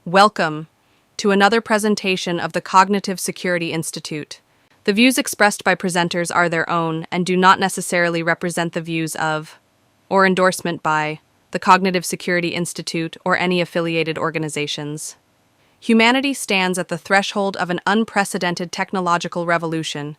Welcome to another presentation of the Cognitive Security Institute. The views expressed by presenters are their own and do not necessarily represent the views of, or endorsement by, the Cognitive Security Institute or any affiliated organizations. Humanity stands at the threshold of an unprecedented technological revolution.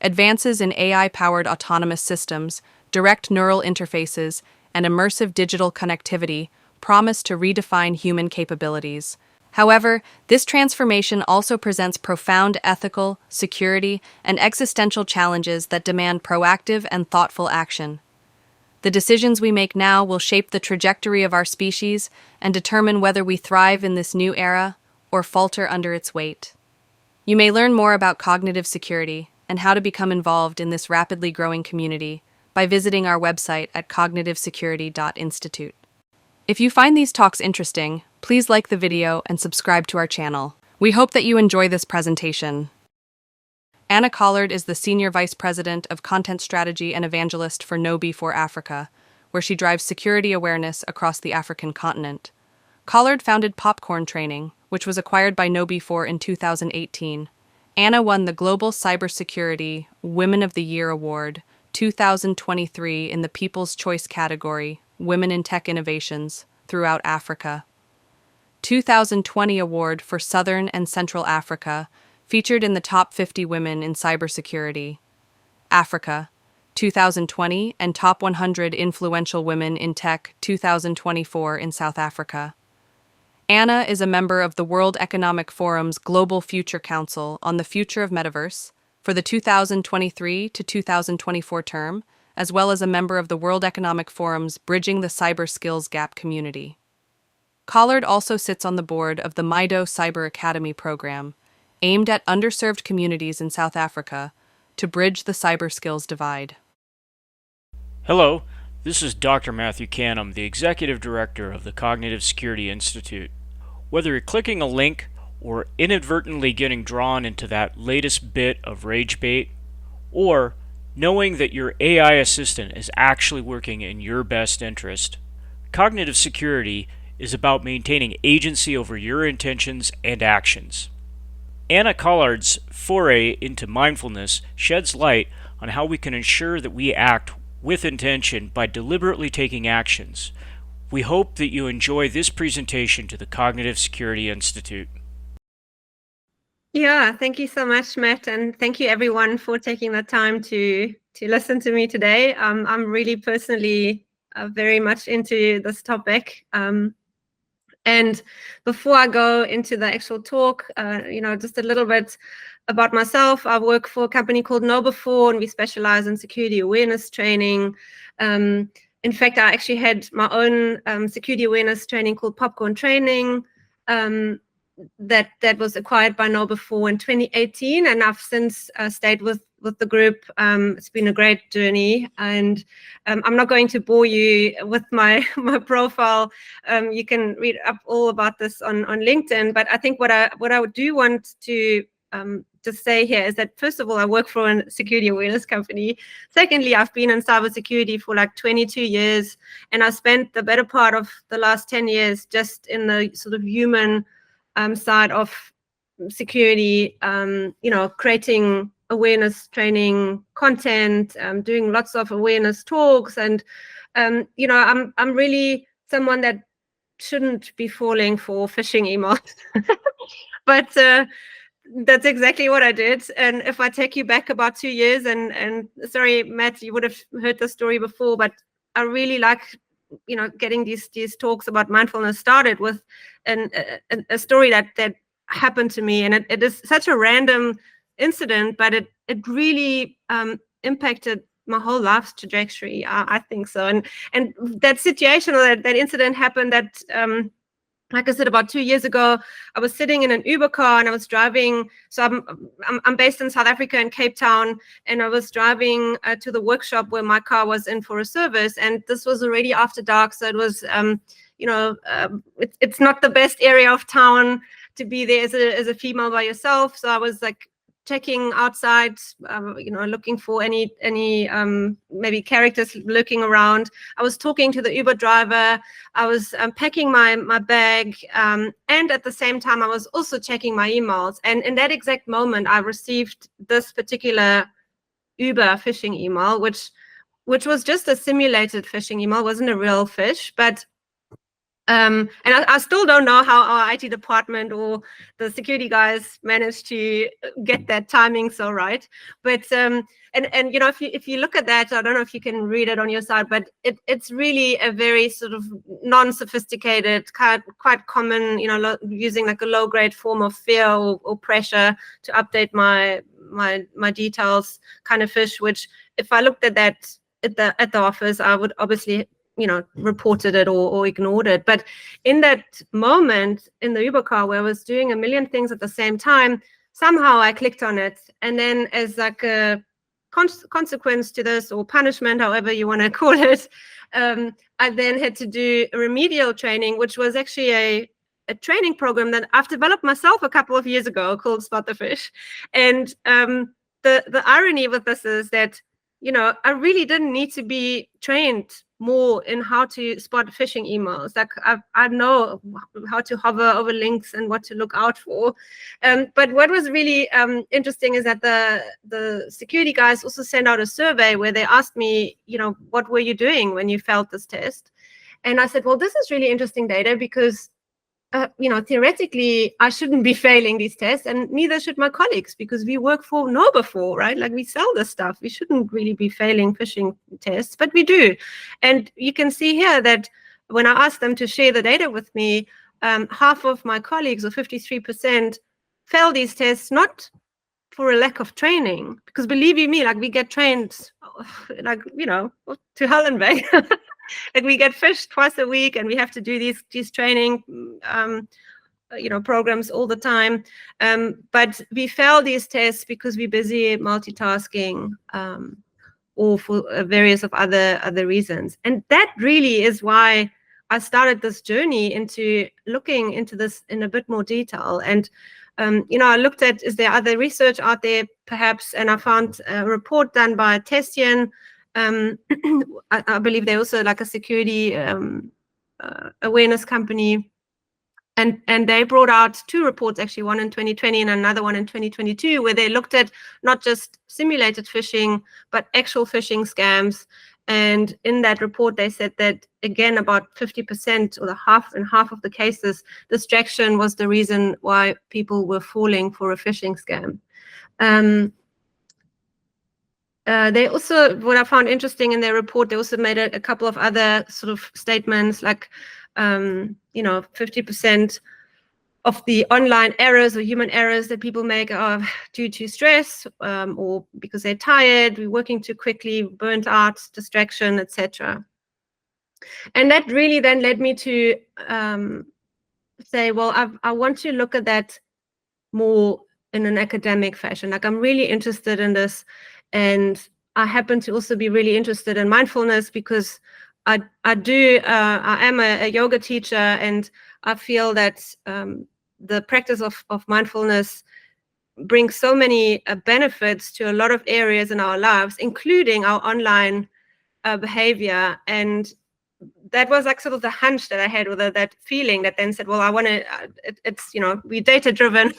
Advances in AI-powered autonomous systems, direct neural interfaces, and immersive digital connectivity promise to redefine human capabilities. However, this transformation also presents profound ethical, security, and existential challenges that demand proactive and thoughtful action. The decisions we make now will shape the trajectory of our species and determine whether we thrive in this new era or falter under its weight. You may learn more about cognitive security and how to become involved in this rapidly growing community by visiting our website at cognitivesecurity.institute. If you find these talks interesting, please like the video and subscribe to our channel. We hope that you enjoy this presentation. Anna Collard is the Senior Vice President of Content Strategy and Evangelist for KnowBe4 Africa, where she drives security awareness across the African continent. Collard founded Popcorn Training, which was acquired by KnowBe4 in 2018. Anna won the Global Cybersecurity Women of the Year Award 2023 in the People's Choice category, Women in Tech Innovations, throughout Africa. 2020 Award for Southern and Central Africa, featured in the top 50 women in cybersecurity. Africa, 2020, and Top 100 Influential Women in Tech 2024 in South Africa. Anna is a member of the World Economic Forum's Global Future Council on the Future of Metaverse for the 2023 to 2024 term, as well as a member of the World Economic Forum's Bridging the Cyber Skills Gap community. Collard also sits on the board of the MiDO Cyber Academy Program, aimed at underserved communities in South Africa to bridge the cyber skills divide. Hello, this is Dr. Matthew Canham, the Executive Director of the Cognitive Security Institute. Whether you're clicking a link or inadvertently getting drawn into that latest bit of rage bait, or knowing that your AI assistant is actually working in your best interest, cognitive security is about maintaining agency over your intentions and actions. Anna Collard's foray into mindfulness sheds light on how we can ensure that we act with intention by deliberately taking actions. We hope that you enjoy this presentation to the Cognitive Security Institute. Yeah, thank you so much, Matt, and thank you everyone for taking the time to listen to me today. I'm really personally very much into this topic. And before I go into the actual talk, just a little bit about myself. I work for a company called KnowBe4, and we specialize in security awareness training. In fact, I actually had my own security awareness training called Popcorn Training. That was acquired by KnowBe4 in 2018, and I've since stayed with the group. It's been a great journey, and I'm not going to bore you with my profile. You can read up all about this on LinkedIn, but I think what I do want to just say here is that, first of all, I work for a security awareness company. Secondly, I've been in cybersecurity for like 22 years, and I spent the better part of the last 10 years just in the sort of human side of security, creating awareness training content, doing lots of awareness talks, and I'm really someone that shouldn't be falling for phishing emails, but that's exactly what I did. And if I take you back about 2 years, and sorry, Matt, you would have heard the story before, but I really like getting these talks about mindfulness started with a story that happened to me, and it is such a random incident, but it really impacted my whole life's trajectory. I think so, and that situation, or that incident happened that like I said, about 2 years ago. I was sitting in an Uber car and I was driving. So I'm based in South Africa, in Cape Town, and I was driving to the workshop where my car was in for a service. And this was already after dark, so it was, it's not the best area of town to be there as a female by yourself. So I was like checking outside, looking for any maybe characters lurking around. I was talking to the Uber driver. I was packing my bag, and at the same time, I was also checking my emails. And in that exact moment, I received this particular Uber phishing email, which was just a simulated phishing email, wasn't a real fish, but and I still don't know how our IT department or the security guys managed to get that timing so right. But and if you look at that, I don't know if you can read it on your side, but it's really a very sort of non-sophisticated, quite common, using like a low-grade form of fear or pressure to update my details kind of fish. Which if I looked at that at the office, I would obviously reported it or ignored it. But in that moment in the Uber car where I was doing a million things at the same time, somehow I clicked on it. And then as like a consequence to this, or punishment, however you want to call it, I then had to do a remedial training, which was actually a training program that I've developed myself a couple of years ago called Spot the Fish. And the irony with this is that I really didn't need to be trained more in how to spot phishing emails. Like I know how to hover over links and what to look out for. But what was really interesting is that the security guys also sent out a survey where they asked me, what were you doing when you failed this test? And I said, well, this is really interesting data because theoretically, I shouldn't be failing these tests, and neither should my colleagues, because we work for KnowBe4, right? Like, we sell this stuff. We shouldn't really be failing phishing tests, but we do. And you can see here that when I asked them to share the data with me, half of my colleagues, or 53%, fail these tests, not for a lack of training, because believe you me, like, we get trained, like, to hell and back. Like, we get fished twice a week, and we have to do these training programs all the time. But we fail these tests because we're busy multitasking, or for various of other reasons. And that really is why I started this journey into looking into this in a bit more detail. And I looked at, is there other research out there perhaps, and I found a report done by Tessian. I believe they're also like a security awareness company, and they brought out two reports, actually, one in 2020 and another one in 2022, where they looked at not just simulated phishing but actual phishing scams. And in that report, they said that, again, about 50%, or half of the cases, distraction was the reason why people were falling for a phishing scam. They also, what I found interesting in their report, they also made a couple of other sort of statements, like 50% of the online errors or human errors that people make are due to stress, or because they're tired, we're working too quickly, burnt out, distraction, etc. And that really then led me to say, well, I want to look at that more in an academic fashion. Like, I'm really interested in this, and I happen to also be really interested in mindfulness, because I am a yoga teacher, and I feel that the practice of mindfulness brings so many benefits to a lot of areas in our lives, including our online behavior. And that was like sort of the hunch that I had, or that feeling that then said, well, I want to, it's, we're data driven.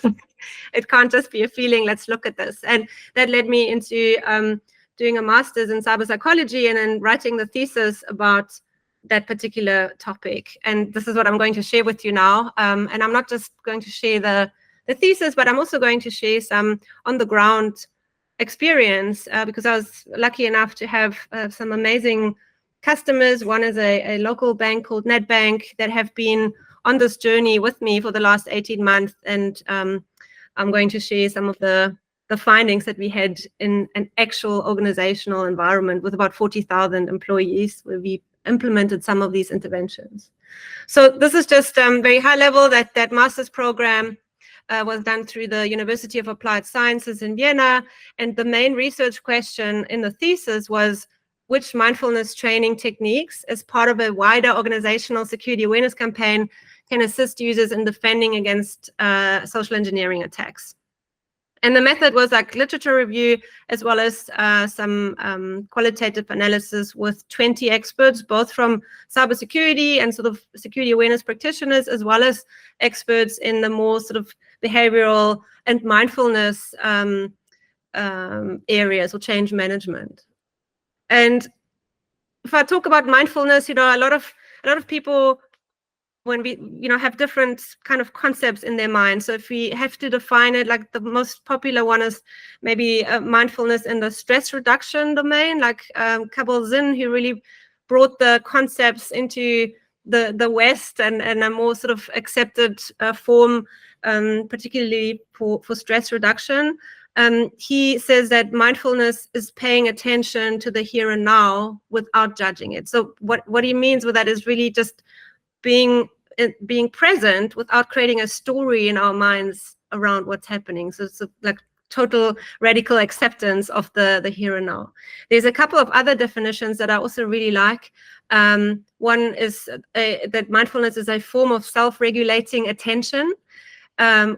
It can't just be a feeling. Let's look at this. And that led me into doing a master's in cyber psychology, and then writing the thesis about that particular topic. And this is what I'm going to share with you now. And I'm not just going to share the thesis, but I'm also going to share some on the ground experience, because I was lucky enough to have some amazing customers. One is a local bank called NetBank that have been on this journey with me for the last 18 months. And I'm going to share some of the findings that we had in an actual organizational environment with about 40,000 employees, where we implemented some of these interventions. So this is just very high level. That master's program was done through the University of Applied Sciences in Vienna. And the main research question in the thesis was, which mindfulness training techniques, as part of a wider organizational security awareness campaign, can assist users in defending against social engineering attacks? And the method was like literature review, as well as some qualitative analysis with 20 experts, both from cybersecurity and sort of security awareness practitioners, as well as experts in the more sort of behavioral and mindfulness areas or change management. And if I talk about mindfulness, a lot of people, when we have different kind of concepts in their mind. So if we have to define it, like the most popular one is maybe mindfulness in the stress reduction domain, like Kabat-Zinn, who really brought the concepts into the West and a more sort of accepted form, particularly for stress reduction. He says that mindfulness is paying attention to the here and now without judging it. So what he means with that is really just being present without creating a story in our minds around what's happening. So it's like total radical acceptance of the here and now. There's a couple of other definitions that I also really like. One is that mindfulness is a form of self-regulating attention,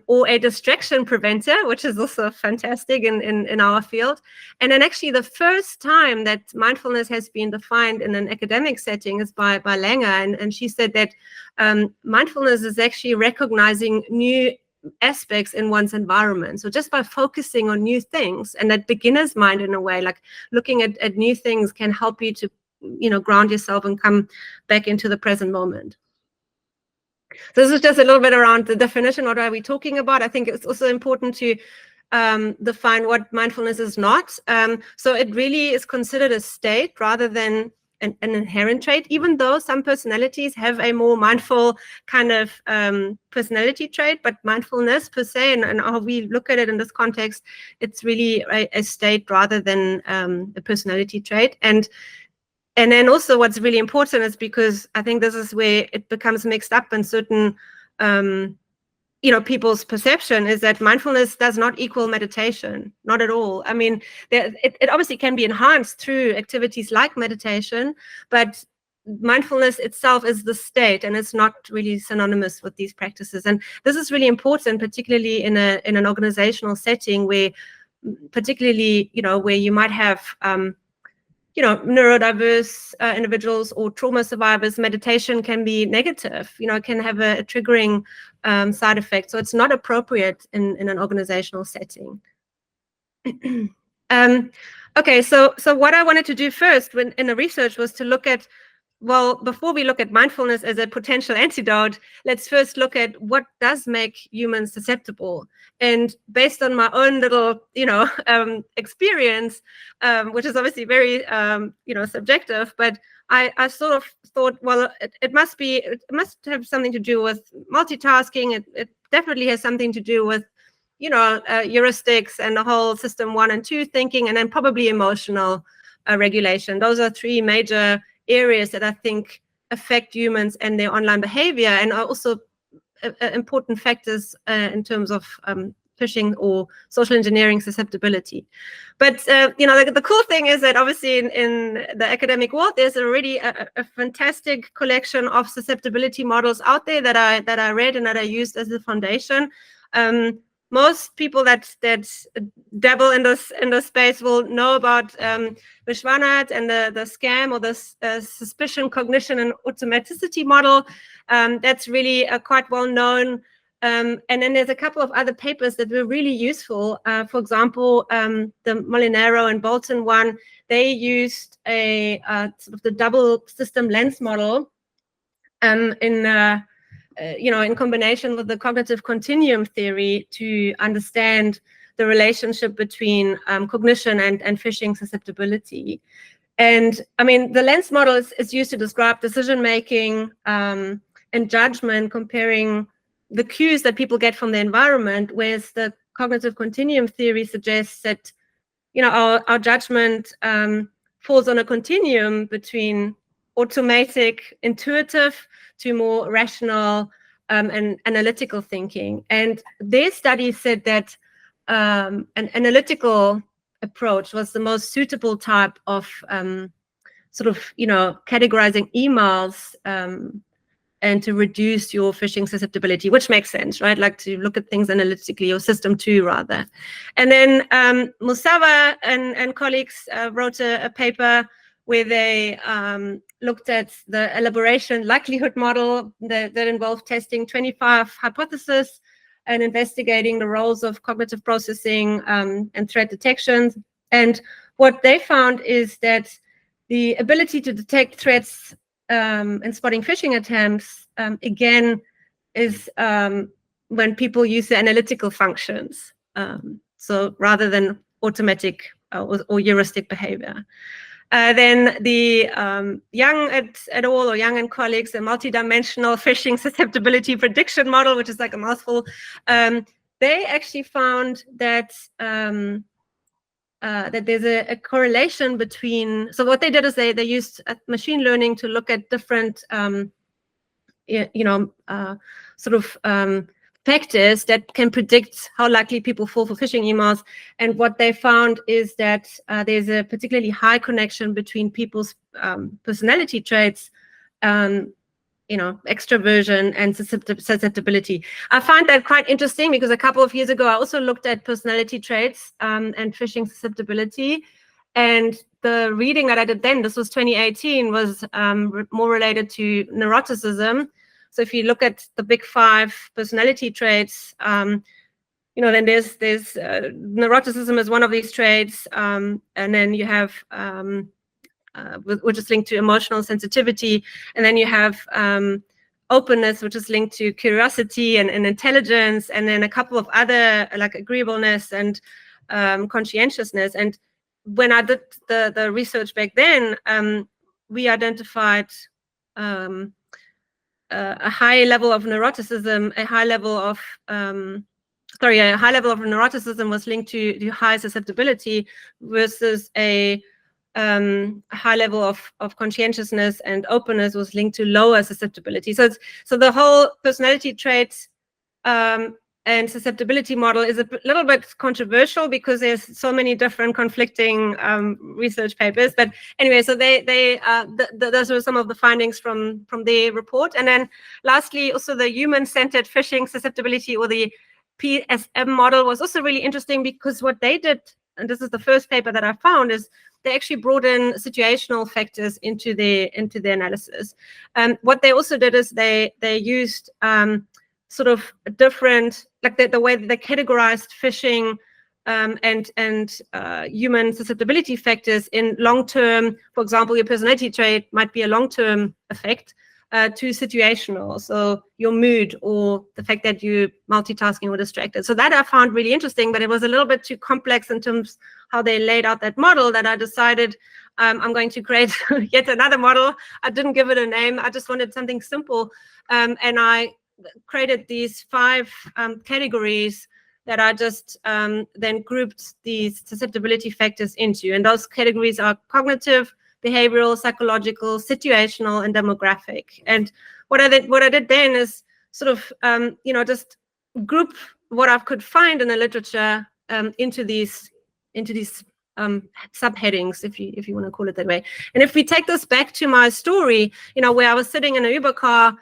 or a distraction preventer, which is also fantastic in our field. And then actually the first time that mindfulness has been defined in an academic setting is by Langer, and she said that mindfulness is actually recognizing new aspects in one's environment. So just by focusing on new things, and that beginner's mind in a way, like looking at new things, can help you to ground yourself and come back into the present moment. So this is just a little bit around the definition. What are we talking about? I think it's also important to define what mindfulness is not. So it really is considered a state rather than an inherent trait, even though some personalities have a more mindful kind of personality trait. But mindfulness per se, and how we look at it in this context, it's really a state rather than a personality trait. And then also what's really important is, because I think this is where it becomes mixed up in certain, people's perception, is that mindfulness does not equal meditation, not at all. I mean, it obviously can be enhanced through activities like meditation, but mindfulness itself is the state, and it's not really synonymous with these practices. And this is really important, particularly in an organizational setting where, particularly, where you might have neurodiverse individuals or trauma survivors. Meditation can be negative, it can have a triggering side effect. So it's not appropriate in an organizational setting. Okay, so what I wanted to do first in the research was to look at, well, before we look at mindfulness as a potential antidote, let's first look at what does make humans susceptible. And based on my own little, experience, which is obviously very, subjective, but I sort of thought, well, it must have something to do with multitasking. It definitely has something to do with, heuristics and the whole system 1 and 2 thinking, and then probably emotional regulation. Those are 3 major areas that I think affect humans and their online behavior, and are also important factors in terms of phishing or social engineering susceptibility. But the cool thing is that obviously in the academic world, there's already a fantastic collection of susceptibility models out there that I read and that I used as a foundation. Most people that dabble in this space will know about Vishwanath and the SCAM, or the suspicion, cognition, and automaticity model. That's really quite well known. And then there's a couple of other papers that were really useful. For example, the Molinaro and Bolton one, they used a sort of the double system lens model in combination with the cognitive continuum theory to understand the relationship between cognition and phishing susceptibility. And I mean, the lens model is used to describe decision-making and judgment, comparing the cues that people get from the environment, whereas the cognitive continuum theory suggests that, our judgment falls on a continuum between automatic, intuitive, to more rational and analytical thinking. And their study said that an analytical approach was the most suitable type of categorizing emails and to reduce your phishing susceptibility, which makes sense, right? Like to look at things analytically, or system 2 rather. And then Musawa and colleagues wrote a paper where they looked at the elaboration likelihood model that involved testing 25 hypotheses and investigating the roles of cognitive processing and threat detection. And what they found is that the ability to detect threats and spotting phishing attempts, again, is when people use the analytical functions. So rather than automatic or heuristic behavior. Then the Young et al. Or Young and colleagues, a multidimensional phishing susceptibility prediction model, which is like a mouthful, they actually found that that there's a correlation between. So what they did is they used machine learning to look at different sort of factors that can predict how likely people fall for phishing emails. And what they found is that there's a particularly high connection between people's personality traits, extroversion and susceptibility. I find that quite interesting because a couple of years ago, I also looked at personality traits and phishing susceptibility. And the reading that I did then, this was 2018, was more related to neuroticism. So if you look at the big 5 personality traits, then there's neuroticism as one of these traits, and then you have which is linked to emotional sensitivity, and then you have openness, which is linked to curiosity and intelligence, and then a couple of other like agreeableness and conscientiousness. And when I did the research back then, we identified a high level of neuroticism, a high level of neuroticism was linked to high susceptibility versus a high level of conscientiousness and openness was linked to lower susceptibility. So the whole personality traits and susceptibility model is a little bit controversial because there's so many different conflicting research papers. But anyway, so those were some of the findings from their report. And then lastly, also the human-centered phishing susceptibility, or the PSM model, was also really interesting because what they did, and this is the first paper that I found, is they actually brought in situational factors into their analysis. What they also did is they used sort of different, like the way that they categorized phishing and human susceptibility factors in long-term. For example, your personality trait might be a long-term effect to situational, so your mood or the fact that you're multitasking or distracted. So that I found really interesting, but it was a little bit too complex in terms how they laid out that model that I decided I'm going to create yet another model. I didn't give it a name. I just wanted something simple, and I created these 5 categories that I just then grouped these susceptibility factors into. And those categories are cognitive, behavioral, psychological, situational, and demographic. And what I did then is sort of just group what I could find in the literature into these subheadings, if you want to call it that way. And if we take this back to my story, where I was sitting in an Uber car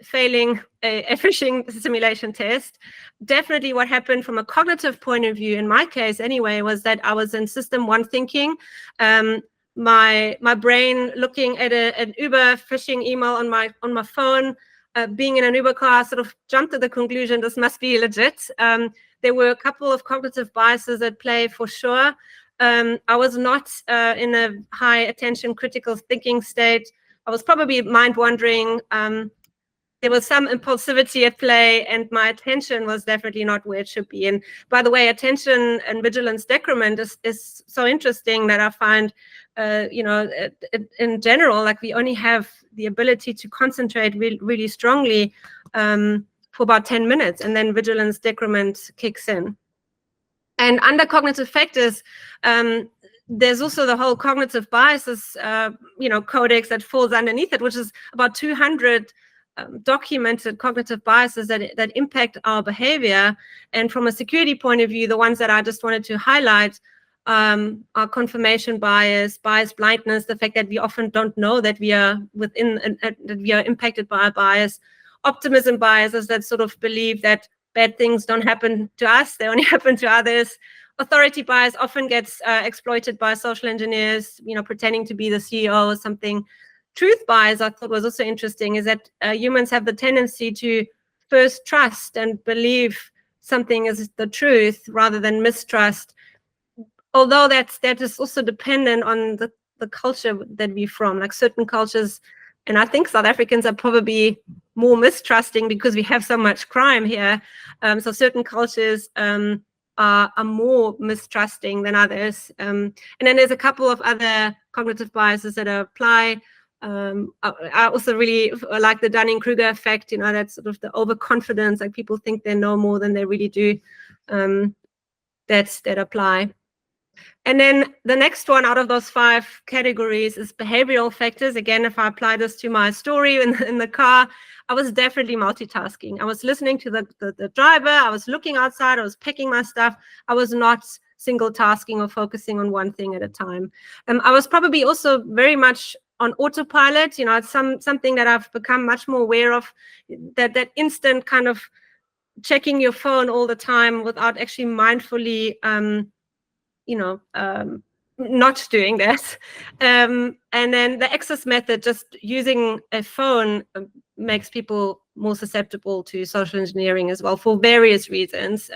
failing a phishing simulation test, definitely what happened from a cognitive point of view, in my case anyway, was that I was in system 1 thinking. My brain looking at an Uber phishing email on my phone, being in an Uber car, sort of jumped to the conclusion this must be legit. There were a couple of cognitive biases at play for sure. I was not in a high attention critical thinking state. I was probably mind wandering. There was some impulsivity at play, and my attention was definitely not where it should be. And by the way, attention and vigilance decrement is so interesting that I find, in general, like we only have the ability to concentrate really strongly for about 10 minutes, and then vigilance decrement kicks in. And under cognitive factors, there's also the whole cognitive biases, codex that falls underneath it, which is about 200 documented cognitive biases that impact our behavior. And from a security point of view, the ones that I just wanted to highlight our confirmation bias, bias blindness, the fact that we often don't know that we are that we are impacted by a bias. Optimism bias is that sort of belief that bad things don't happen to us, they only happen to others. Authority bias often gets exploited by social engineers, pretending to be the CEO or something. Truth bias, I thought, was also interesting, is that humans have the tendency to first trust and believe something is the truth rather than mistrust. Although that is also dependent on the culture that we're from. Like certain cultures, and I think South Africans are probably more mistrusting because we have so much crime here. So certain cultures are more mistrusting than others. And then there's a couple of other cognitive biases that apply. I also really like the Dunning-Kruger effect, that's sort of the overconfidence, like people think they know more than they really do. That apply. And then the next one out of those 5 categories is behavioral factors. Again, if I apply this to my story in the car, I was definitely multitasking. I was listening to the driver. I was looking outside. I was picking my stuff. I was not single tasking or focusing on one thing at a time. I was probably also very much on autopilot. It's something that I've become much more aware of, that instant kind of checking your phone all the time without actually mindfully not doing that. And then the access method, just using a phone, makes people more susceptible to social engineering as well, for various reasons.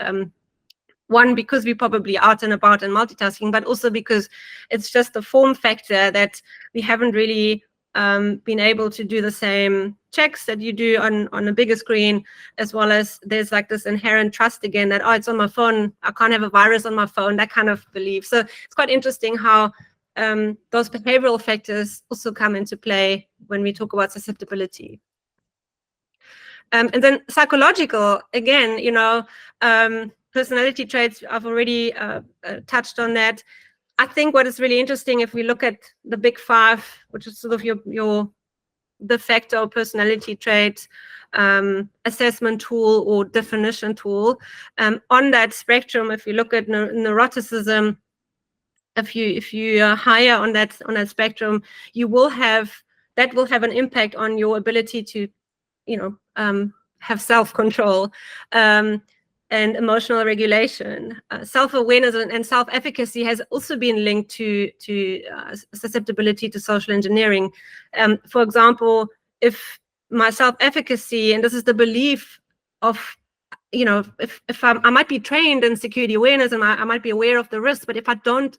One, because we're probably out and about and multitasking, but also because it's just a form factor that we haven't really been able to do the same checks that you do on a bigger screen, as well as there's like this inherent trust again that, it's on my phone, I can't have a virus on my phone, that kind of belief. So it's quite interesting how those behavioral factors also come into play when we talk about susceptibility. And then psychological, again, personality traits, I've already touched on that. I think what is really interesting, if we look at the big 5, which is sort of your de facto personality trait assessment tool or definition tool, on that spectrum, if you look at neuroticism, if you are higher on that spectrum, that will have an impact on your ability to have self-control and emotional regulation. Self-awareness and self-efficacy has also been linked to susceptibility to social engineering. For example, if my self-efficacy, and this is the belief of, if I might be trained in security awareness and I might be aware of the risks, but if I don't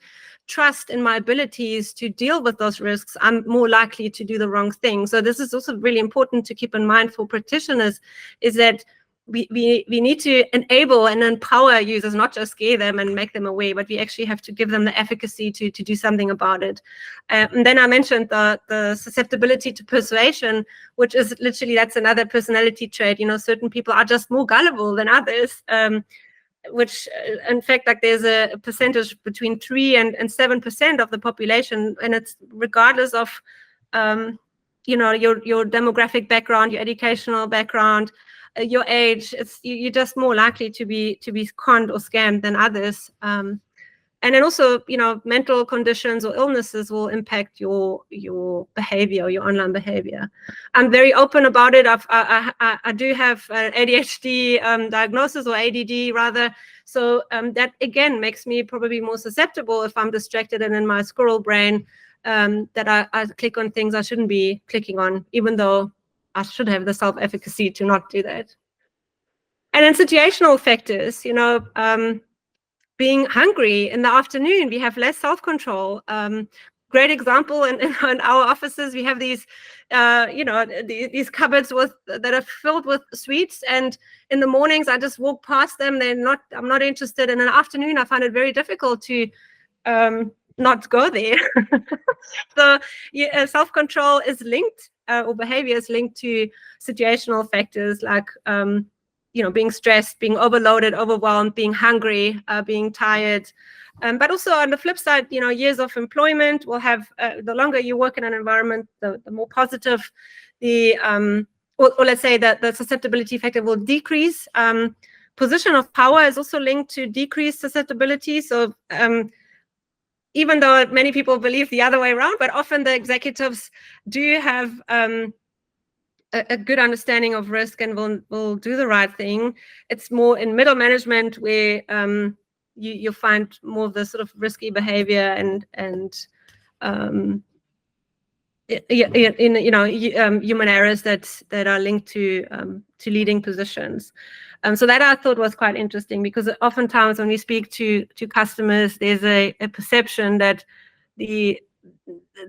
trust in my abilities to deal with those risks, I'm more likely to do the wrong thing. So this is also really important to keep in mind for practitioners, is that we need to enable and empower users, not just scare them and make them aware, but we actually have to give them the efficacy to do something about it. And then I mentioned the susceptibility to persuasion, which is literally, that's another personality trait. Certain people are just more gullible than others, which in fact, like, there's a percentage between 3 and 7% of the population, and it's regardless of your demographic background, your educational background, your age. You're just more likely to be conned or scammed than others. And then also, mental conditions or illnesses will impact your behavior, your online behavior. I'm very open about it. I do have an ADHD diagnosis, or ADD rather. So that again makes me probably more susceptible if I'm distracted and in my squirrel brain, that I click on things I shouldn't be clicking on, even though I should have the self-efficacy to not do that. And then situational factors, being hungry in the afternoon, we have less self-control. Great example, in our offices, we have these, these cupboards that are filled with sweets, and in the mornings I just walk past them. I'm not interested. And in the afternoon, I find it very difficult to not go there. So self-control is linked, or behavior is linked to situational factors like being stressed, being overloaded, overwhelmed, being hungry, being tired. But also on the flip side, years of employment will have, the longer you work in an environment, the more positive or let's say that the susceptibility factor will decrease. Position of power is also linked to decreased susceptibility. So even though many people believe the other way around, but often the executives do have a good understanding of risk and will do the right thing. It's more in middle management where you'll find more of the sort of risky behavior and human errors that are linked to leading positions. So that I thought was quite interesting, because oftentimes when we speak to customers, there's a perception that the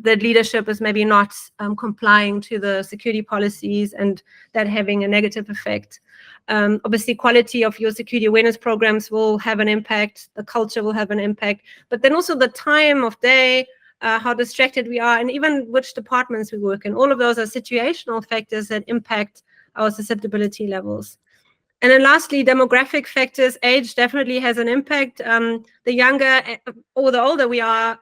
leadership is maybe not complying to the security policies, and that having a negative effect. Obviously, quality of your security awareness programs will have an impact. The culture will have an impact, but then also the time of day, how distracted we are, and even which departments we work in. All of those are situational factors that impact our susceptibility levels. And then lastly, demographic factors. Age definitely has an impact. The younger or the older we are,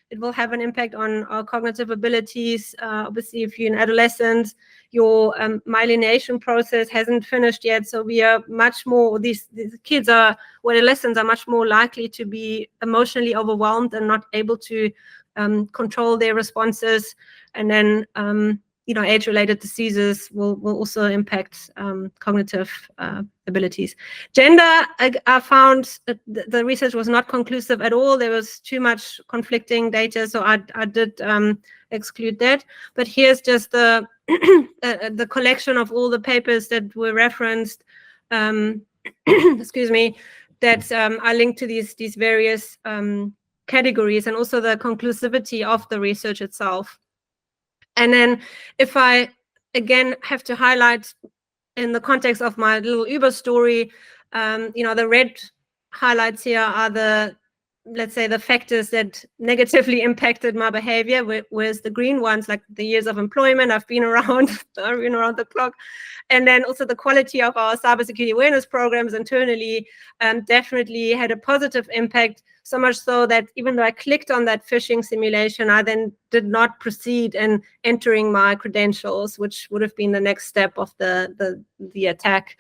it will have an impact on our cognitive abilities. Obviously, if you're an adolescent, your myelination process hasn't finished yet. So we are much more, these kids are, or adolescents are much more likely to be emotionally overwhelmed and not able to control their responses. And then age-related diseases will also impact cognitive abilities. Gender, I found the research was not conclusive at all. There was too much conflicting data, so I did exclude that. But here's just the the collection of all the papers that were referenced. Excuse me, that are linked to these various categories, and also the conclusivity of the research itself. And then if I, again, have to highlight in the context of my little Uber story, the red highlights here are the, let's say, the factors that negatively impacted my behavior, whereas the green ones, like the years of employment, I've been around the clock. And then also the quality of our cybersecurity awareness programs internally definitely had a positive impact, so much so that even though I clicked on that phishing simulation, I then did not proceed in entering my credentials, which would have been the next step of the attack.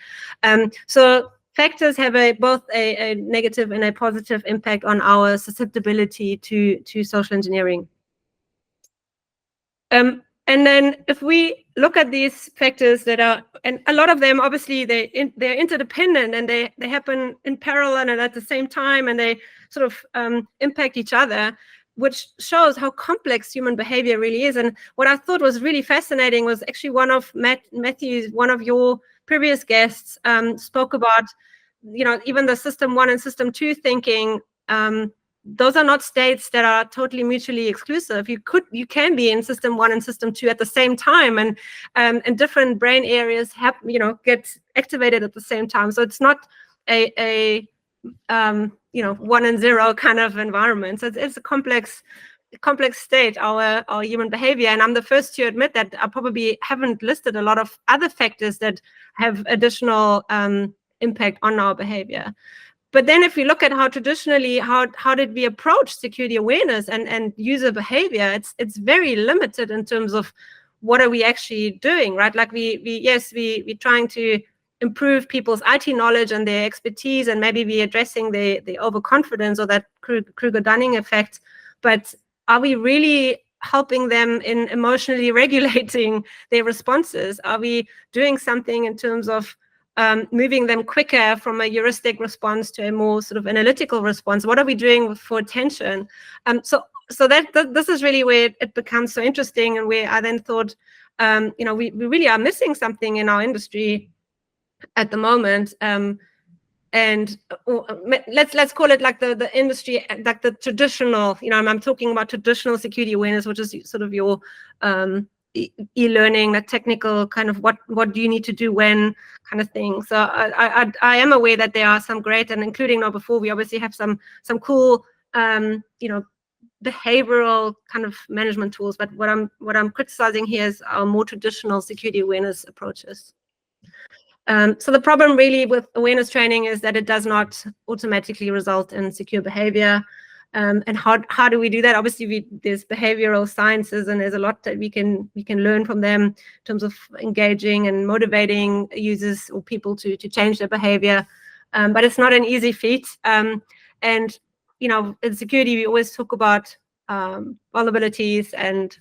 So factors have both a negative and a positive impact on our susceptibility to social engineering. And then if we look at these factors that are, and a lot of them, obviously, they're interdependent, and they happen in parallel and at the same time, and they sort of impact each other, which shows how complex human behavior really is. And what I thought was really fascinating was actually one of Matthew's, one of your previous guests, spoke about, even the system 1 and system 2 thinking. Those are not states that are totally mutually exclusive. You can be in system 1 and system 2 at the same time, and different brain areas get activated at the same time. So it's not a 1 and 0 kind of environment. So it's a complex state, our human behavior. And I'm the first to admit that I probably haven't listed a lot of other factors that have additional impact on our behavior. But then if we look at how traditionally, how did we approach security awareness and user behavior, it's very limited in terms of what are we actually doing, right? Like we're trying to improve people's IT knowledge and their expertise, and maybe we're addressing the overconfidence or that Kruger-Dunning effect. But are we really helping them in emotionally regulating their responses? Are we doing something in terms of moving them quicker from a heuristic response to a more sort of analytical response? What are we doing for attention? So this is really where it becomes so interesting, and where I then thought, we really are missing something in our industry at the moment. And let's call it like the industry, like the traditional, I'm talking about traditional security awareness, which is sort of your e-learning, that technical kind of what do you need to do when kind of thing. So I am aware that there are some great, and including KnowBe4, we obviously have some cool behavioral kind of management tools. But what I'm criticizing here is our more traditional security awareness approaches. So the problem really with awareness training is that it does not automatically result in secure behavior. And how do we do that? Obviously, there's behavioral sciences, and there's a lot that we can learn from them in terms of engaging and motivating users or people to change their behavior. But it's not an easy feat. And in security, we always talk about vulnerabilities and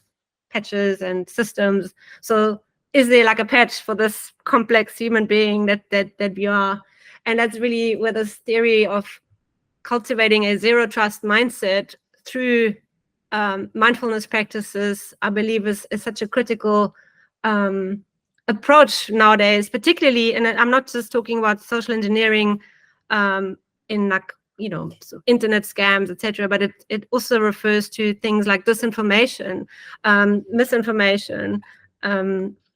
patches and systems. So is there like a patch for this complex human being that we are? And that's really where this theory of cultivating a zero trust mindset through mindfulness practices, I believe, is such a critical approach nowadays, particularly, and I'm not just talking about social engineering in like, internet scams, etc., but it also refers to things like disinformation, misinformation,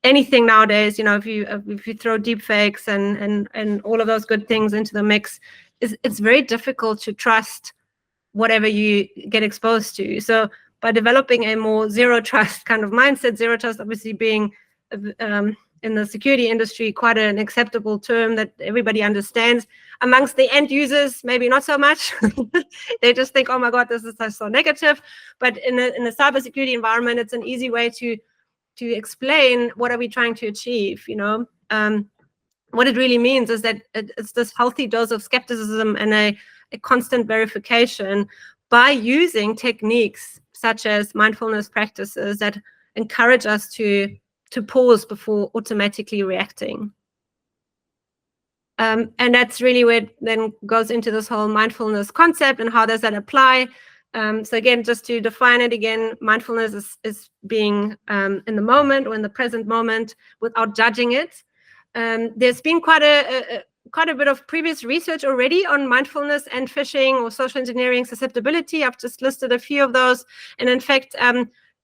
anything nowadays. If you throw deep fakes and all of those good things into the mix, it's very difficult to trust whatever you get exposed to. So by developing a more zero trust kind of mindset, zero trust obviously being in the security industry quite an acceptable term that everybody understands. Amongst the end users, maybe not so much. They just think, oh my God, this is so negative. But in a cybersecurity environment, it's an easy way to explain what are we trying to achieve. What it really means is that it's this healthy dose of skepticism and a constant verification by using techniques such as mindfulness practices that encourage us to pause before automatically reacting. And that's really where it then goes into this whole mindfulness concept and how does that apply. So again, just to define it again, mindfulness is being in the moment or in the present moment without judging it. There's been quite a bit of previous research already on mindfulness and phishing or social engineering susceptibility. I've just listed a few of those, and in fact,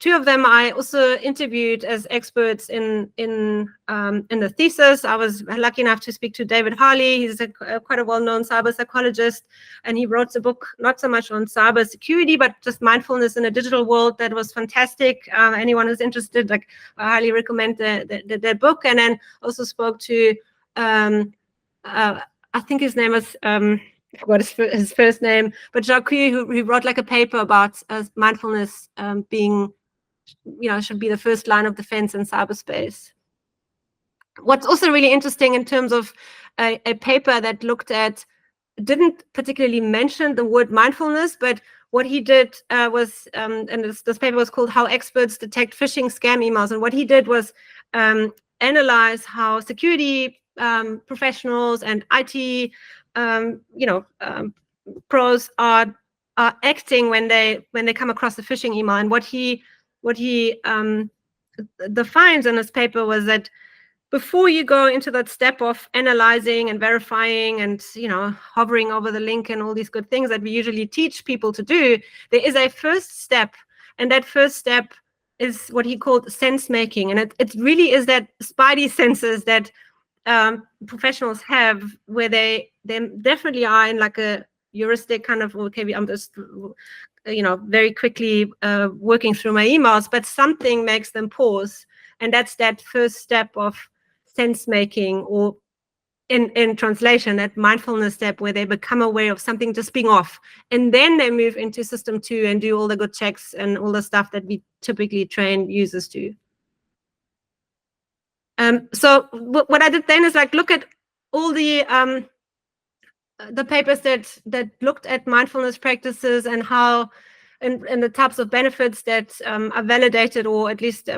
two of them I also interviewed as experts in the thesis. I was lucky enough to speak to David Harley. He's quite a well-known cyber psychologist, and he wrote a book not so much on cyber security, but just mindfulness in a digital world. That was fantastic. Anyone who's interested, I highly recommend that book. And then also spoke to I think his name was I forgot his first name, but Jacques, who wrote a paper about mindfulness being, should be the first line of defense in cyberspace. What's also really interesting in terms of a paper that didn't particularly mention the word mindfulness, but what he did was, and this paper was called "How Experts Detect Phishing Scam Emails," and what he did was analyze how security professionals and IT, pros are acting when they come across a phishing email. And what he defines in his paper was that before you go into that step of analyzing and verifying and hovering over the link and all these good things that we usually teach people to do, there is a first step, and that first step is what he called sense making. And it really is that spidey senses that professionals have, where they definitely are in a heuristic kind of, okay, I'm just very quickly working through my emails, but something makes them pause, and that's that first step of sense making, or in translation, that mindfulness step where they become aware of something just being off, and then they move into system 2 and do all the good checks and all the stuff that we typically train users to. So what I did then is look at all the papers that looked at mindfulness practices and how and the types of benefits that are validated or at least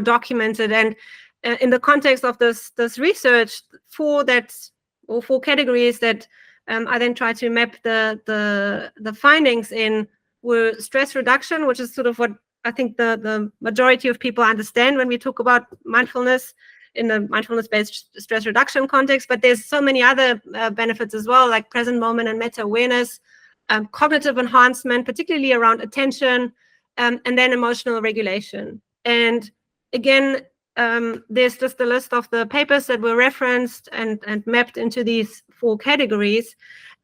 documented. And in the context of this research, four categories that I then tried to map the findings in were stress reduction, which is sort of what I think the majority of people understand when we talk about mindfulness in the mindfulness-based stress reduction context. But there's so many other benefits as well, like present moment and meta-awareness, cognitive enhancement, particularly around attention, and then emotional regulation. And again, there's just a list of the papers that were referenced and mapped into these four categories.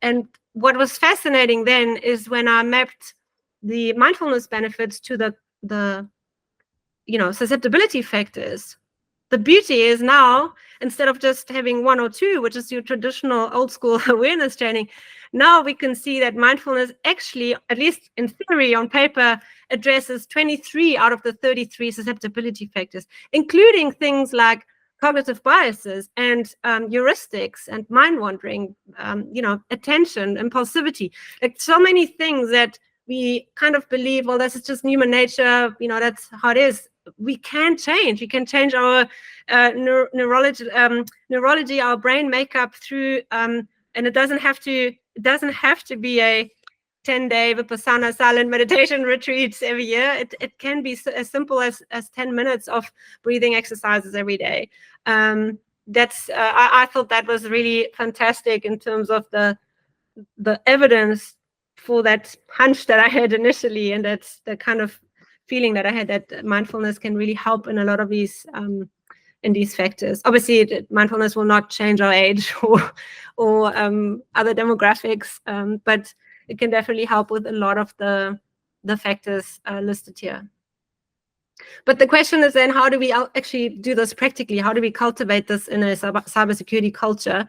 And what was fascinating then is when I mapped the mindfulness benefits to the susceptibility factors. The beauty is now, instead of just having one or two, which is your traditional old school awareness training, now we can see that mindfulness actually, at least in theory on paper, addresses 23 out of the 33 susceptibility factors, including things like cognitive biases and heuristics and mind wandering, attention, impulsivity, like so many things that we kind of believe, well, this is just human nature, that's how it is. We can change. We can change our neurology, our brain makeup through, and it doesn't have to be a 10-day Vipassana silent meditation retreats every year. It can be as simple as 10 minutes of breathing exercises every day. I thought that was really fantastic in terms of the evidence for that hunch that I had initially, and that's the kind of feeling that I had that mindfulness can really help in a lot of these in these factors. Obviously, mindfulness will not change our age or other demographics, but it can definitely help with a lot of the factors listed here. But the question is then, how do we actually do this practically? How do we cultivate this in a cybersecurity culture?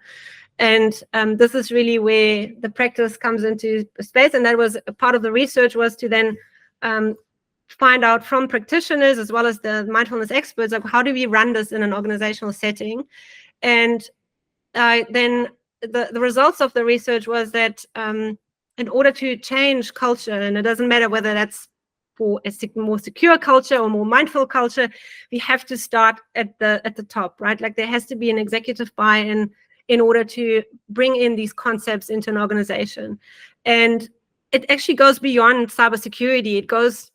And this is really where the practice comes into space. And that was a part of the research, was to then find out from practitioners as well as the mindfulness experts, like, how do we run this in an organizational setting? And then the results of the research was that in order to change culture, and it doesn't matter whether that's for a more secure culture or more mindful culture, we have to start at the top, right? Like, there has to be an executive buy-in in order to bring in these concepts into an organization. And it actually goes beyond cybersecurity. It goes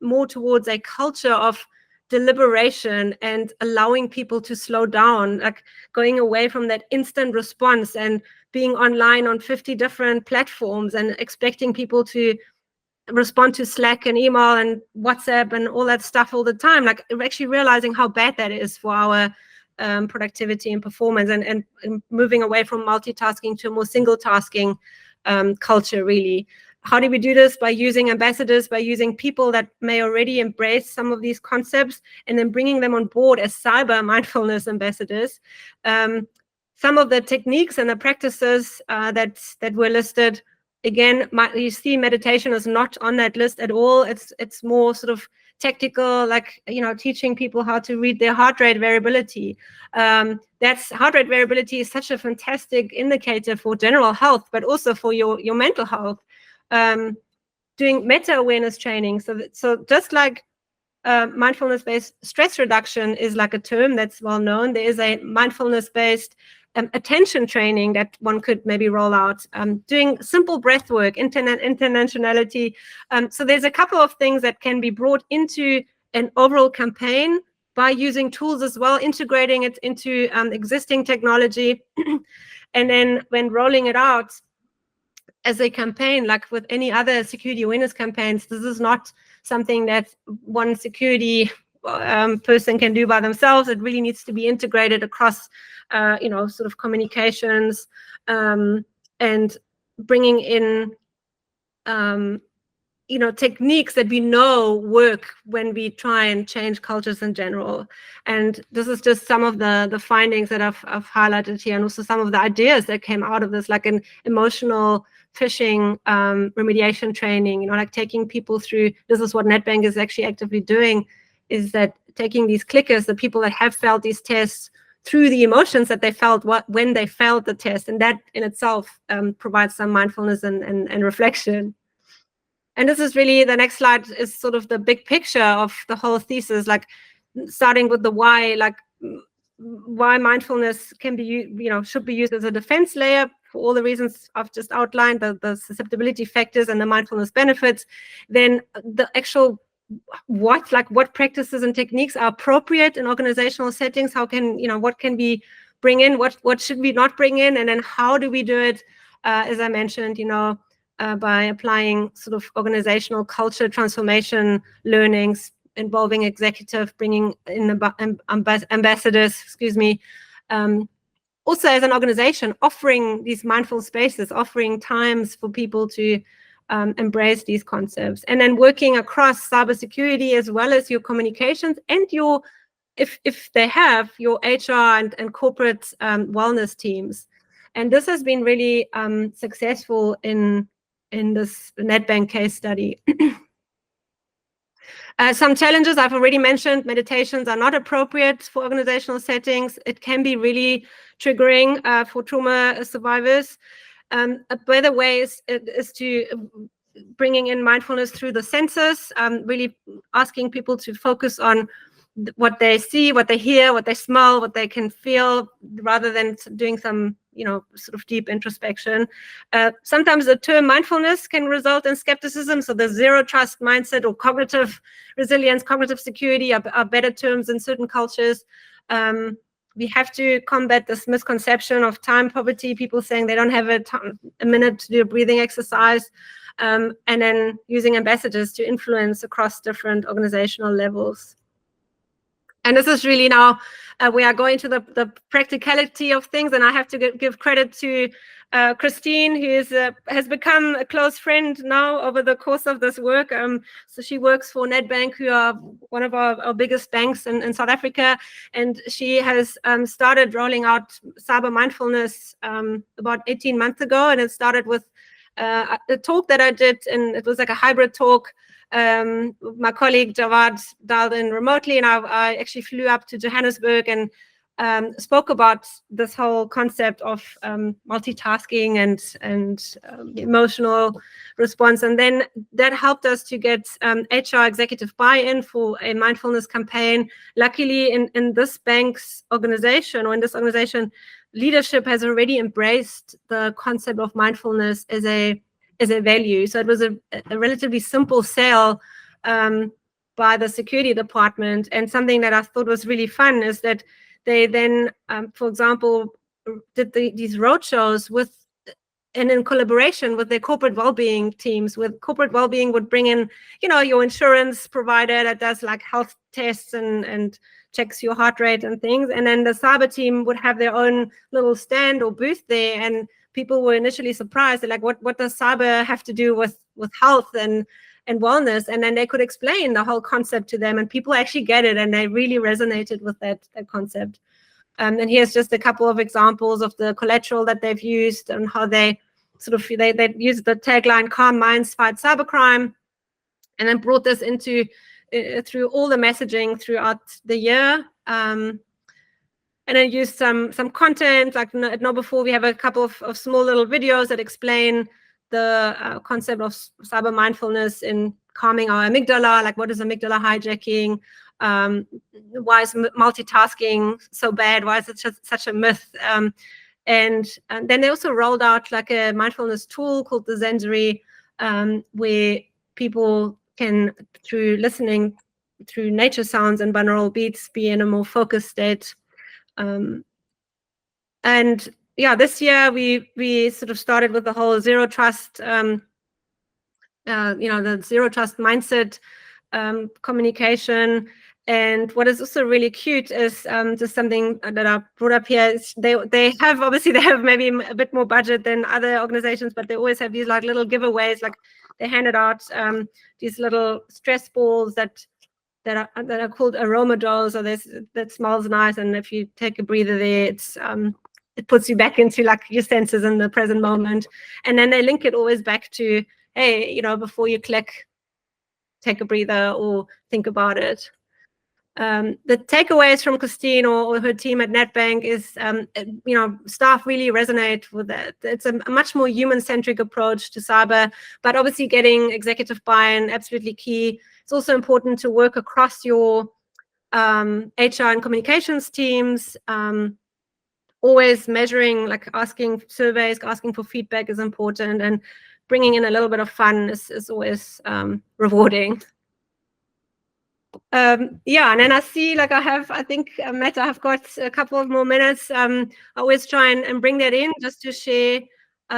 more towards a culture of deliberation and allowing people to slow down, like going away from that instant response and being online on 50 different platforms and expecting people to respond to Slack and email and WhatsApp and all that stuff all the time. Like, actually realizing how bad that is for our productivity and performance, and moving away from multitasking to a more single tasking culture, really. How do we do this? By using ambassadors, by using people that may already embrace some of these concepts, and then bringing them on board as cyber mindfulness ambassadors. Some of the techniques and the practices that were listed, again, you see meditation is not on that list at all. It's more sort of tactical, like, teaching people how to read their heart rate variability. That's heart rate variability is such a fantastic indicator for general health, but also for your mental health. Doing meta-awareness training. So just like mindfulness-based stress reduction is like a term that's well known, there is a mindfulness-based attention training that one could maybe roll out. Doing simple breath work, intentionality. So there's a couple of things that can be brought into an overall campaign by using tools as well, integrating it into existing technology. And then when rolling it out as a campaign, like with any other security awareness campaigns, this is not something that one security person can do by themselves. It really needs to be integrated across, sort of communications, and bringing in, techniques that we know work when we try and change cultures in general. And this is just some of the findings that I've highlighted here, and also some of the ideas that came out of this, like an emotional phishing remediation training, like taking people through. This is what NetBank is actually actively doing, is that taking these clickers, the people that have failed these tests, through the emotions that they felt when they failed the test, and that in itself provides some mindfulness and reflection. And this is really, the next slide is sort of the big picture of the whole thesis, like starting with the why, like why mindfulness can be, should be used as a defense layer for all the reasons I've just outlined, the susceptibility factors and the mindfulness benefits. Then the actual what practices and techniques are appropriate in organizational settings. How can, what can we bring in? What should we not bring in? And then how do we do it? As I mentioned, by applying sort of organizational culture transformation learnings involving executive, bringing in ambassadors, also as an organization, offering these mindful spaces, offering times for people to embrace these concepts, and then working across cybersecurity as well as your communications and your, if they have, your HR and corporate wellness teams. And this has been really successful in this NetBank case study. Some challenges I've already mentioned: meditations are not appropriate for organizational settings. It can be really triggering for trauma survivors. A better way is to bringing in mindfulness through the senses, really asking people to focus on what they see, what they hear, what they smell, what they can feel, rather than doing some, sort of deep introspection. Sometimes the term mindfulness can result in skepticism. So the zero trust mindset or cognitive resilience, cognitive security are better terms in certain cultures. We have to combat this misconception of time poverty, people saying they don't have a minute to do a breathing exercise, and then using ambassadors to influence across different organizational levels. And this is really now, we are going to the practicality of things, and I have to give credit to Christine, who has become a close friend now over the course of this work. So she works for Nedbank, who are one of our biggest banks in South Africa, and she has started rolling out cyber mindfulness about 18 months ago, and it started with a talk that I did, and it was like a hybrid talk. My colleague Jawad dialed in remotely, and I actually flew up to Johannesburg and spoke about this whole concept of multitasking and emotional response. And then that helped us to get HR executive buy-in for a mindfulness campaign. Luckily, in this bank's organization, or in this organization, leadership has already embraced the concept of mindfulness as a value. So it was a relatively simple sale by the security department. And something that I thought was really fun is that they then, for example, did these roadshows and in collaboration with their corporate well-being teams. With corporate well-being would bring in, your insurance provider that does like health tests and checks your heart rate and things. And then the cyber team would have their own little stand or booth there, and people were initially surprised. They're like, what does cyber have to do with health and wellness? And then they could explain the whole concept to them, and people actually get it, and they really resonated with that concept. And here's just a couple of examples of the collateral that they've used and how they they use the tagline "Calm Minds Fight Cybercrime," and then brought this into through all the messaging throughout the year. And then use some content, like at KnowBe4, we have a couple of small little videos that explain the concept of cyber mindfulness in calming our amygdala, like what is amygdala hijacking, why is multitasking so bad, why is it such a myth, and then they also rolled out like a mindfulness tool called the Zensory, where people can, through listening through nature sounds and binaural beats, be in a more focused state. And yeah, this year we sort of started with the whole zero trust, the zero trust mindset communication. And what is also really cute is just something that I brought up here. Is they have maybe a bit more budget than other organizations, but they always have these like little giveaways. Like they handed out these little stress balls that are called aroma dolls, or that smells nice, and if you take a breather there, it puts you back into like your senses in the present moment. And then they link it always back to, hey, before you click, take a breather or think about it. The takeaways from Christine or her team at Nedbank is, staff really resonate with that. It's a much more human-centric approach to cyber, but obviously getting executive buy-in, absolutely key. It's also important to work across your HR and communications teams. Always measuring, like asking surveys, asking for feedback is important, and bringing in a little bit of fun is always rewarding. And then I see, like I think, Matt, I've got a couple of more minutes. I always try and bring that in just to share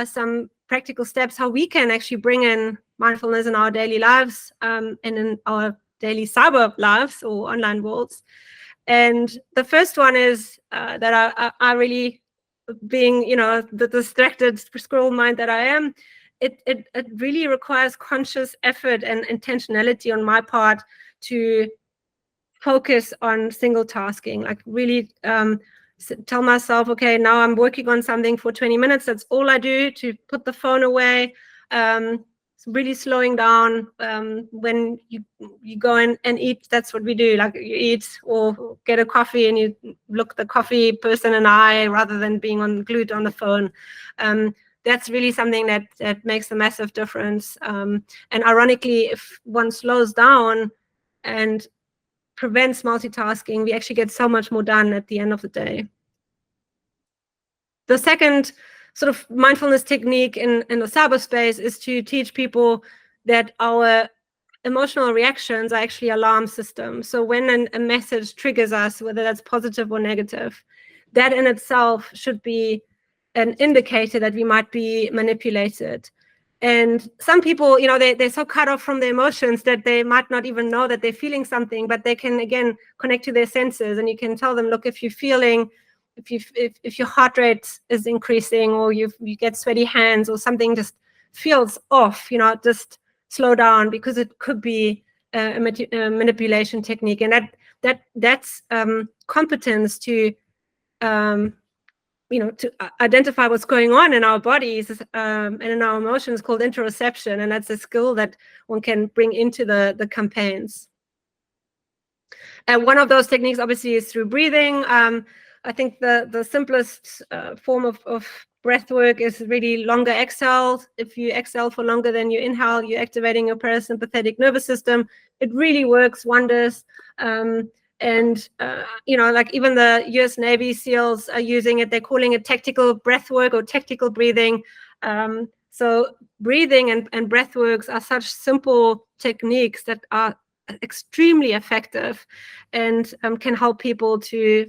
some practical steps, how we can actually bring in mindfulness in our daily lives and in our daily cyber lives or online worlds. And the first one is that I really, being, the distracted squirrel mind that I am, it really requires conscious effort and intentionality on my part to focus on single tasking, like really tell myself, okay, now I'm working on something for 20 minutes. That's all I do, to put the phone away. really slowing down. When you go and eat, that's what we do. Like you eat or get a coffee and you look the coffee person in the eye rather than being glued on the phone. That's really something that makes a massive difference. And ironically, if one slows down and prevents multitasking, we actually get so much more done at the end of the day. The second sort of mindfulness technique in the cyberspace is to teach people that our emotional reactions are actually alarm systems. So when a message triggers us, whether that's positive or negative, that in itself should be an indicator that we might be manipulated. And some people, they're so cut off from their emotions that they might not even know that they're feeling something, but they can, again, connect to their senses. And you can tell them, look, if you're feeling, if your heart rate is increasing, or you get sweaty hands, or something just feels off, just slow down, because it could be a manipulation technique. And that's competence to to identify what's going on in our bodies and in our emotions, called interoception. And that's a skill that one can bring into the campaigns. And one of those techniques, obviously, is through breathing. I think the simplest form of breath work is really longer exhales. If you exhale for longer than you inhale, you're activating your parasympathetic nervous system. It really works wonders. Like even the US Navy SEALs are using it. They're calling it tactical breath work or tactical breathing. So breathing and breath works are such simple techniques that are extremely effective and can help people to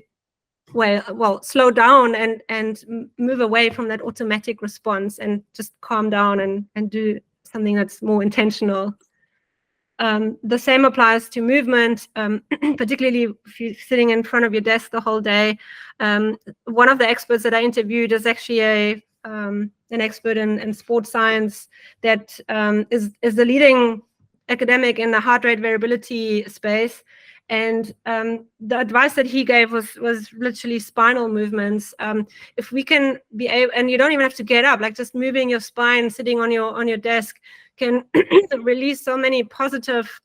slow down and move away from that automatic response and just calm down and do something that's more intentional. The same applies to movement, particularly if you're sitting in front of your desk the whole day. One of the experts that I interviewed is actually an expert in sports science that is the leading academic in the heart rate variability space. And the advice that he gave was literally spinal movements. If we can be able, and you don't even have to get up, like just moving your spine, sitting on your desk, can release so many positive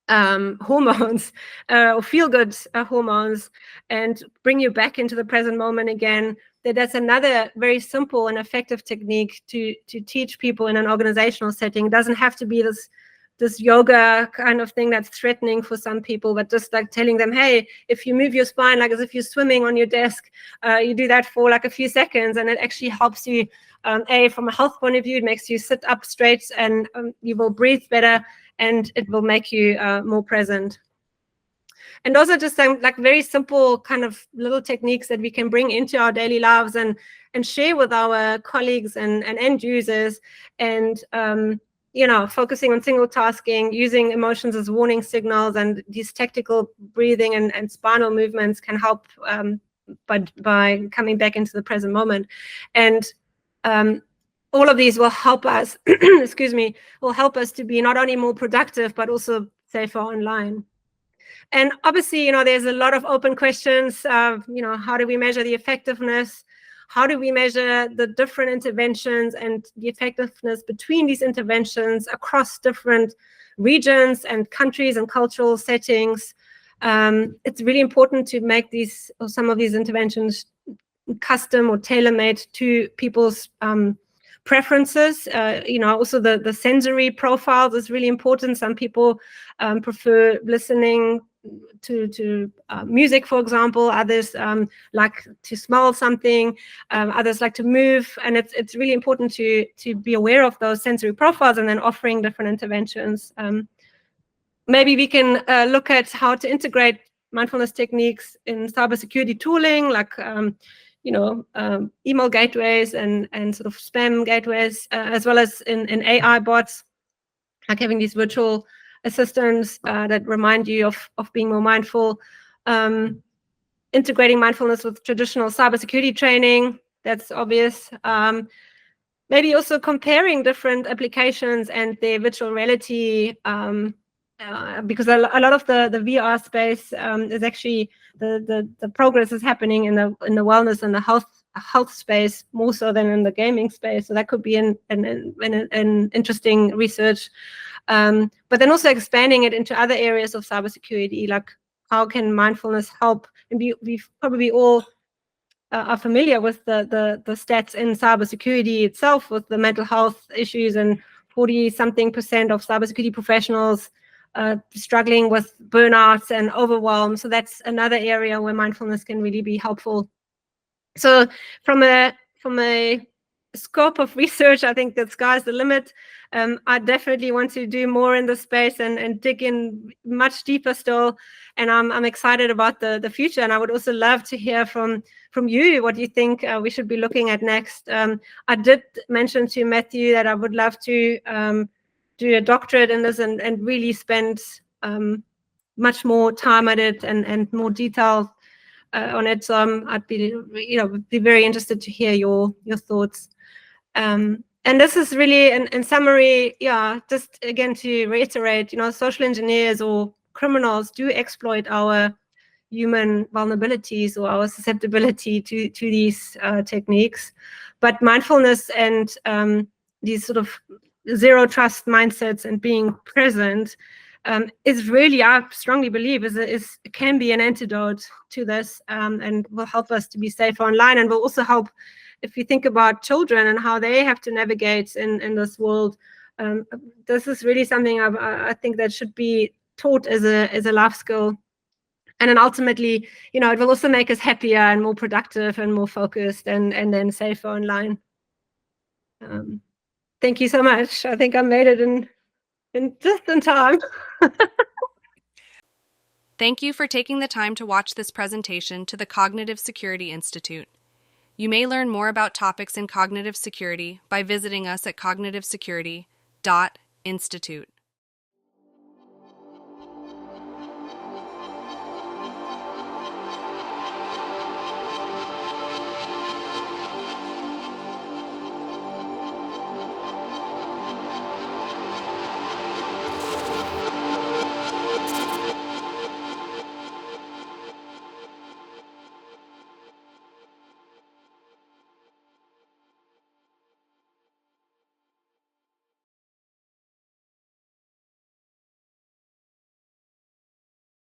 hormones or feel-good hormones, and bring you back into the present moment again. That's another very simple and effective technique to teach people in an organizational setting. It doesn't have to be this yoga kind of thing that's threatening for some people, but just like telling them, hey, if you move your spine like as if you're swimming on your desk, you do that for like a few seconds, and it actually helps you, from a health point of view, it makes you sit up straight, and you will breathe better, and it will make you more present. And those are just like very simple kind of little techniques that we can bring into our daily lives and share with our colleagues and end users. And focusing on single tasking, using emotions as warning signals, and these tactical breathing and spinal movements can help by coming back into the present moment. And all of these will help us, will help us to be not only more productive, but also safer online. And obviously, there's a lot of open questions. How do we measure the effectiveness? How do we measure the different interventions and the effectiveness between these interventions across different regions and countries and cultural settings? It's really important to make some of these interventions custom or tailor-made to people's preferences. Also the sensory profiles is really important. Some people prefer listening to music, for example. Others like to smell something. Others like to move, and it's really important to be aware of those sensory profiles and then offering different interventions. Maybe we can look at how to integrate mindfulness techniques in cybersecurity tooling, like email gateways and sort of spam gateways, as well as in AI bots, like having these virtual assistants that remind you of being more mindful. Integrating mindfulness with traditional cybersecurity training, that's obvious. Maybe also comparing different applications and their virtual reality, because a lot of the VR space is actually the progress is happening in the wellness and the health health space more so than in the gaming space. So that could be an interesting research. But then also expanding it into other areas of cybersecurity, like how can mindfulness help? And we probably all are familiar with the stats in cybersecurity itself, with the mental health issues, and 40-something% of cybersecurity professionals struggling with burnouts and overwhelm. So that's another area where mindfulness can really be helpful. So from a scope of research, I think the sky's the limit. I definitely want to do more in this space and dig in much deeper still. And I'm excited about the future. And I would also love to hear from you what you think we should be looking at next. I did mention to Matthew that I would love to do a doctorate in this and really spend much more time at it and more detail on it. So I'd be very interested to hear your thoughts. And this is really, in summary, just again to reiterate, social engineers or criminals do exploit our human vulnerabilities or our susceptibility to these techniques. But mindfulness and these sort of zero trust mindsets and being present is really, I strongly believe, can be an antidote to this, and will help us to be safer online, and will also help if you think about children and how they have to navigate in this world. This is really something I think that should be taught as a life skill. And then ultimately, it will also make us happier and more productive and more focused and then safer online. Thank you so much. I think I made it in just in time. Thank you for taking the time to watch this presentation to the Cognitive Security Institute. You may learn more about topics in cognitive security by visiting us at cognitivesecurity.institute.